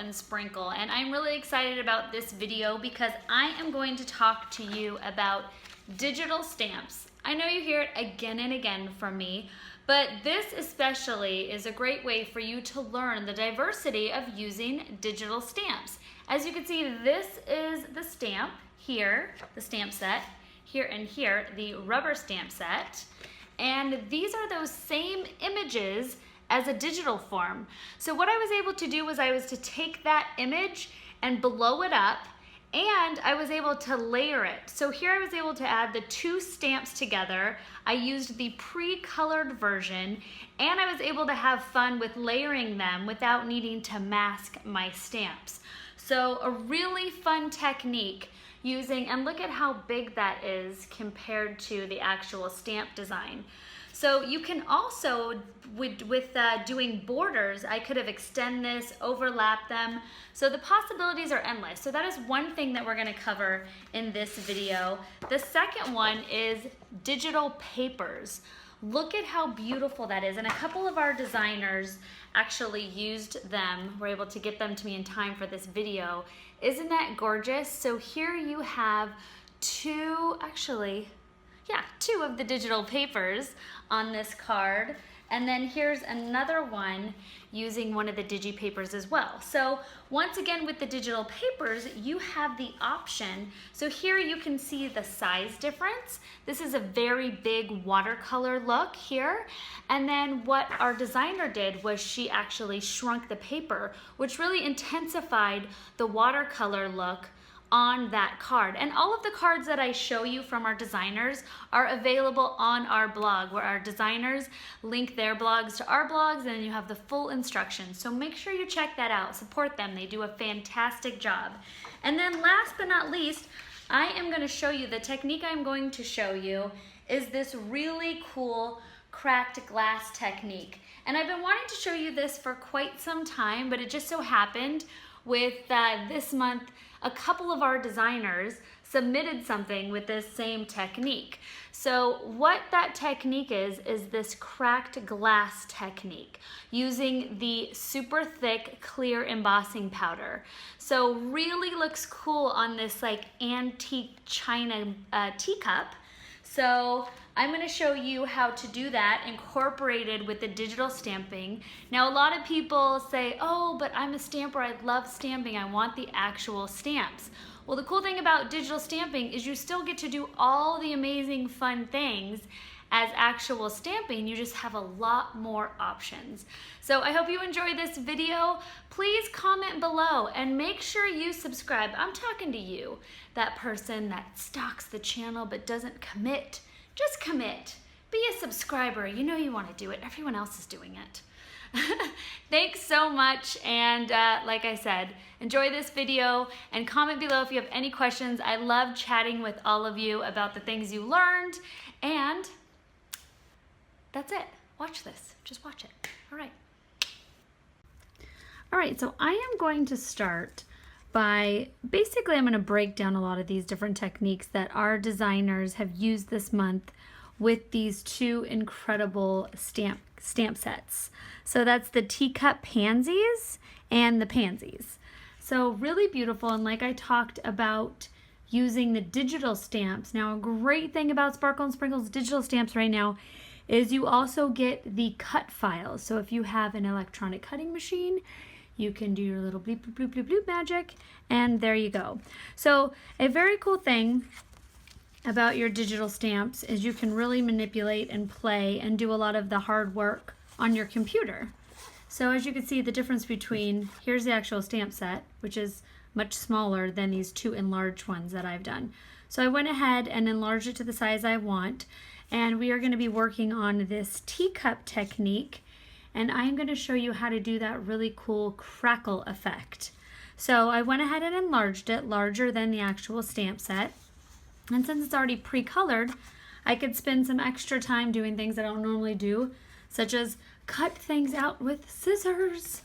and sprinkle, and I'm really excited about this video because I am going to talk to you about digital stamps. I know you hear it again and again from me, but this especially is a great way for you to learn the diversity of using digital stamps. As you can see, this is the stamp here, the stamp set, here and here, the rubber stamp set, and these are those same images as a digital form. So what I was able to do was I was to take that image and blow it up, and I was able to layer it. So here I was able to add the two stamps together. I used the pre-colored version, and I was able to have fun with layering them without needing to mask my stamps. So a really fun technique using, and look at how big that is compared to the actual stamp design. So you can also, with doing borders, I could have extended this, overlapped them. So the possibilities are endless. So that is one thing that we're gonna cover in this video. The second one is digital papers. Look at how beautiful that is. And a couple of our designers actually used them, were able to get them to me in time for this video. Isn't that gorgeous? So here you have two of the digital papers on this card. And then here's another one using one of the Digi Papers as well. So once again, with the digital papers, you have the option. So here you can see the size difference. This is a very big watercolor look here. And then what our designer did was she actually shrunk the paper, which really intensified the watercolor look on that card. And all of the cards that I show you from our designers are available on our blog, where our designers link their blogs to our blogs, and then you have the full instructions. So make sure you check that out, support them. They do a fantastic job. And then last but not least, I am going to show you the technique I'm going to show you is this really cool cracked glass technique. And I've been wanting to show you this for quite some time, but it just so happened with this month, a couple of our designers submitted something with this same technique. So what that technique is this cracked glass technique using the super thick clear embossing powder. So really looks cool on this like antique china teacup. So I'm going to show you how to do that incorporated with the digital stamping. Now a lot of people say, oh, but I'm a stamper, I love stamping, I want the actual stamps. Well, the cool thing about digital stamping is you still get to do all the amazing fun things as actual stamping, you just have a lot more options. So I hope you enjoy this video. Please comment below and make sure you subscribe. I'm talking to you, that person that stalks the channel but doesn't commit. Just commit. Be a subscriber. You know you want to do it. Everyone else is doing it. Thanks so much, and like I said, enjoy this video and comment below if you have any questions. I love chatting with all of you about the things you learned, and that's it. Watch this. Just watch it. All right. All right, so I am going to start by, basically I'm going to break down a lot of these different techniques that our designers have used this month with these two incredible stamp sets. So that's the teacup pansies and the pansies. So really beautiful, and like I talked about using the digital stamps. Now a great thing about Sparkle and Sprinkle's digital stamps right now is you also get the cut files. So if you have an electronic cutting machine, you can do your little bleep, bloop, bloop, bloop magic, and there you go. So a very cool thing about your digital stamps is you can really manipulate and play and do a lot of the hard work on your computer. So as you can see, the difference between, here's the actual stamp set, which is much smaller than these two enlarged ones that I've done. So I went ahead and enlarged it to the size I want, and we are going to be working on this teacup technique, and I'm going to show you how to do that really cool crackle effect. So I went ahead and enlarged it larger than the actual stamp set, and since it's already pre-colored, I could spend some extra time doing things I don't normally do, such as cut things out with scissors,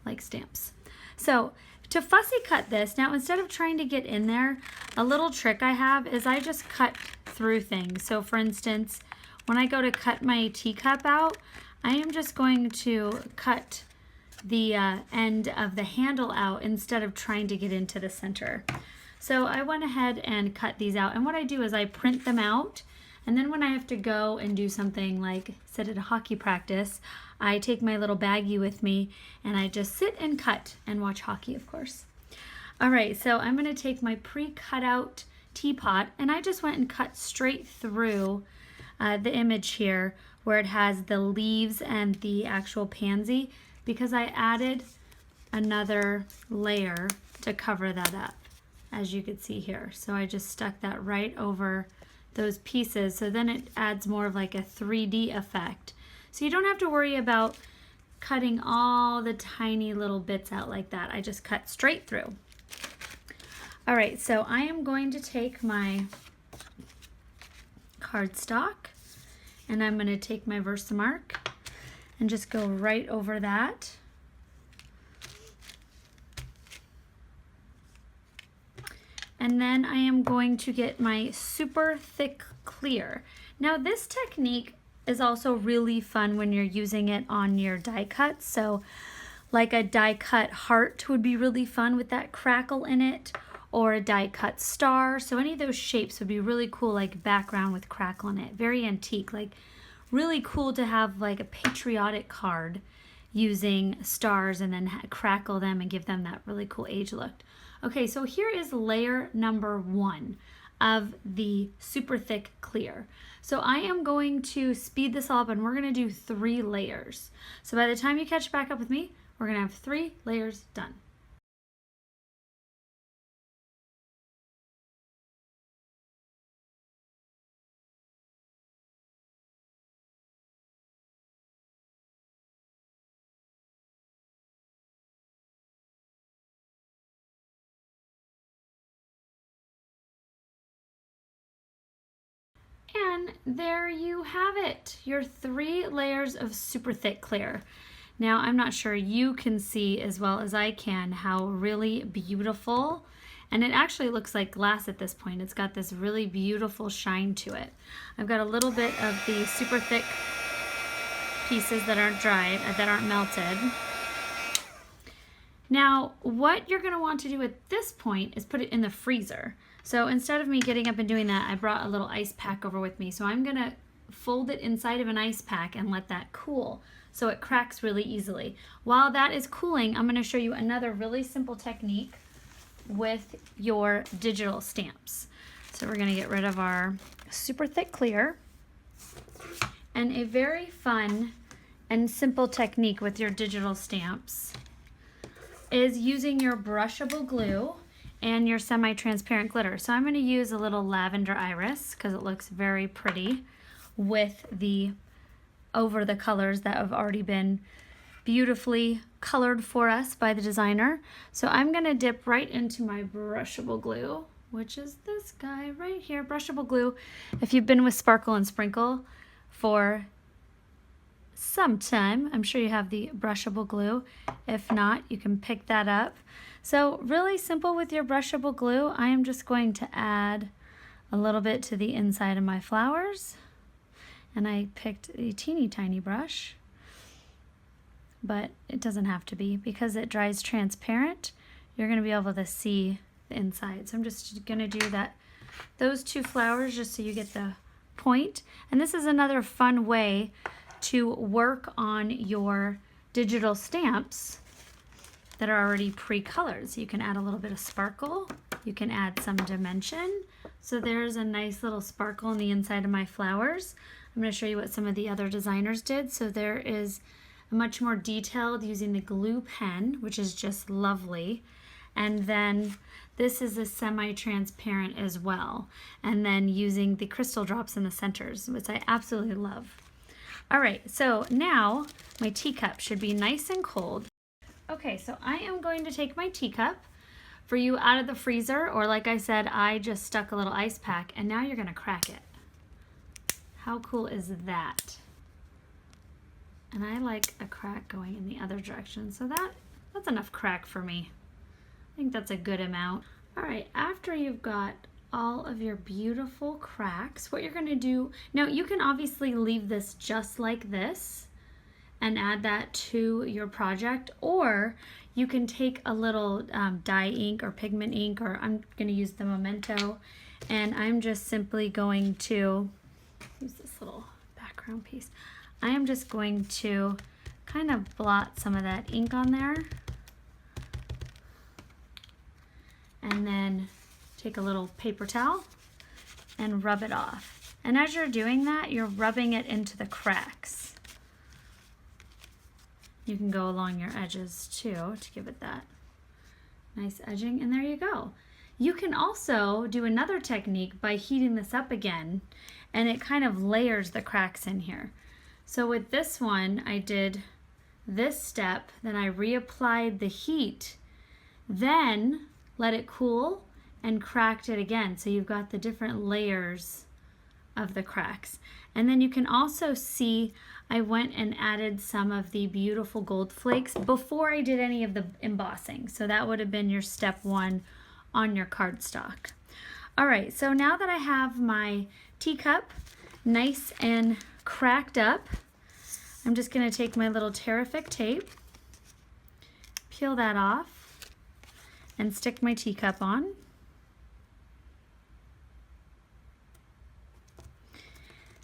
like stamps. So to fussy cut this, now instead of trying to get in there, a little trick I have is I just cut through things. So for instance, when I go to cut my teacup out, I am just going to cut the end of the handle out instead of trying to get into the center. So I went ahead and cut these out, and what I do is I print them out, and then when I have to go and do something like sit at a hockey practice, I take my little baggie with me and I just sit and cut and watch hockey, of course. All right, so I'm going to take my pre-cut out teapot, and I just went and cut straight through the image here where it has the leaves and the actual pansy, because I added another layer to cover that up, as you can see here. So I just stuck that right over those pieces, so then it adds more of like a 3D effect. So you don't have to worry about cutting all the tiny little bits out like that. I just cut straight through. All right, so I am going to take my cardstock, and I'm going to take my VersaMark and just go right over that. And then I am going to get my super thick clear. Now this technique is also really fun when you're using it on your die cuts. So like a die cut heart would be really fun with that crackle in it, or a die cut star. So any of those shapes would be really cool, like background with crackle in it. Very antique, like really cool to have like a patriotic card using stars and then crackle them and give them that really cool age look. Okay, so here is layer number 1 of the super thick clear. So I am going to speed this all up, and we're gonna do 3 layers. So by the time you catch back up with me, we're gonna have 3 layers done. And there you have it, your 3 layers of super thick clear. Now I'm not sure you can see as well as I can how really beautiful, and it actually looks like glass at this point. It's got this really beautiful shine to it. I've got a little bit of the super thick pieces that aren't dried, that aren't melted. Now what you're going to want to do at this point is put it in the freezer. So instead of me getting up and doing that, I brought a little ice pack over with me. So I'm going to fold it inside of an ice pack and let that cool so it cracks really easily. While that is cooling, I'm going to show you another really simple technique with your digital stamps. So we're going to get rid of our super thick clear. And a very fun and simple technique with your digital stamps is using your brushable glue and your semi-transparent glitter. So I'm going to use a little lavender iris because it looks very pretty with the over the colors that have already been beautifully colored for us by the designer. So I'm going to dip right into my brushable glue, which is this guy right here, brushable glue. If you've been with Sparkle and Sprinkle for some time, I'm sure you have the brushable glue. If not, you can pick that up. So really simple with your brushable glue. I am just going to add a little bit to the inside of my flowers. And I picked a teeny tiny brush, but it doesn't have to be because it dries transparent. You're going to be able to see the inside. So I'm just going to do that, those 2 flowers just so you get the point. And this is another fun way to work on your digital stamps that are already pre-colored. So you can add a little bit of sparkle, you can add some dimension. So there's a nice little sparkle on the inside of my flowers. I'm going to show you what some of the other designers did. So there is a much more detailed using the glue pen, which is just lovely. And then this is a semi-transparent as well. And then using the crystal drops in the centers, which I absolutely love. All right, so now my teacup should be nice and cold. Okay, so I am going to take my teacup for you out of the freezer, or like I said, I just stuck a little ice pack, and now you're gonna crack it. How cool is that? And I like a crack going in the other direction, so that's enough crack for me. I think that's a good amount. All right, after you've got all of your beautiful cracks, what you're gonna do, now you can obviously leave this just like this, and add that to your project, or you can take a little dye ink or pigment ink, or I'm going to use the Memento, and I'm just simply going to use this little background piece. I am just going to kind of blot some of that ink on there, and then take a little paper towel and rub it off. And as you're doing that, you're rubbing it into the cracks. You can go along your edges too to give it that nice edging, and there you go. You can also do another technique by heating this up again, and it kind of layers the cracks in here. So with this one, I did this step, then I reapplied the heat, then let it cool and cracked it again. So you've got the different layers of the cracks. And then you can also see I went and added some of the beautiful gold flakes before I did any of the embossing. So that would have been your step one on your cardstock. All right, so now that I have my teacup nice and cracked up, I'm just going to take my little Terrific tape, peel that off, and stick my teacup on.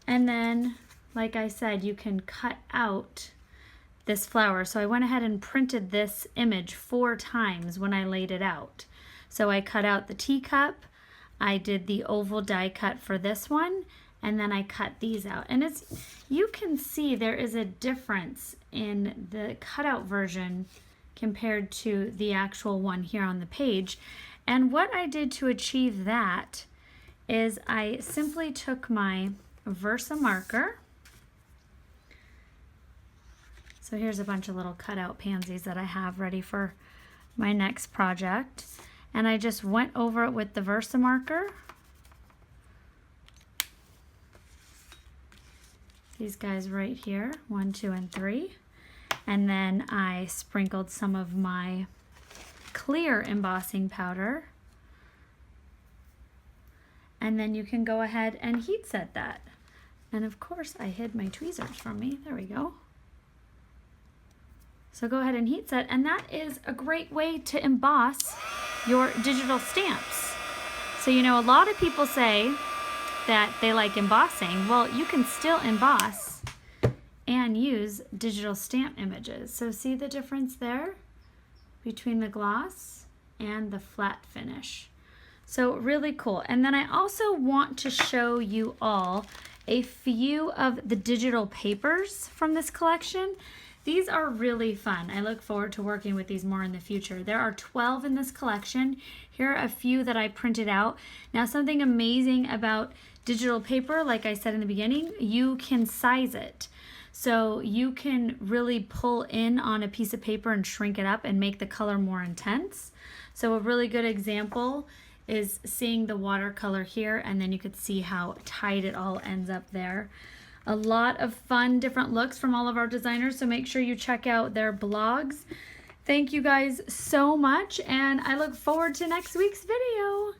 And then, like I said, you can cut out this flower. So I went ahead and printed this image 4 times when I laid it out. So I cut out the teacup, I did the oval die cut for this one, and then I cut these out. And it's, you can see there is a difference in the cutout version compared to the actual one here on the page. And what I did to achieve that is I simply took my VersaMarker. So here's a bunch of little cutout pansies that I have ready for my next project. And I just went over it with the VersaMarker. These guys right here, 1, 2, and 3. And then I sprinkled some of my clear embossing powder. And then you can go ahead and heat set that. And of course I hid my tweezers from me. There we go. So go ahead and heat set, and that is a great way to emboss your digital stamps. So you know, a lot of people say that they like embossing. Well, you can still emboss and use digital stamp images. So see the difference there between the gloss and the flat finish. So really cool. And then I also want to show you all a few of the digital papers from this collection. These are really fun. I look forward to working with these more in the future. There are 12 in this collection. Here are a few that I printed out. Now, something amazing about digital paper, like I said in the beginning, you can size it. So you can really pull in on a piece of paper and shrink it up and make the color more intense. So a really good example is seeing the watercolor here, and then you could see how tight it all ends up there. A lot of fun different looks from all of our designers, so make sure you check out their blogs. Thank you guys so much, and I look forward to next week's video.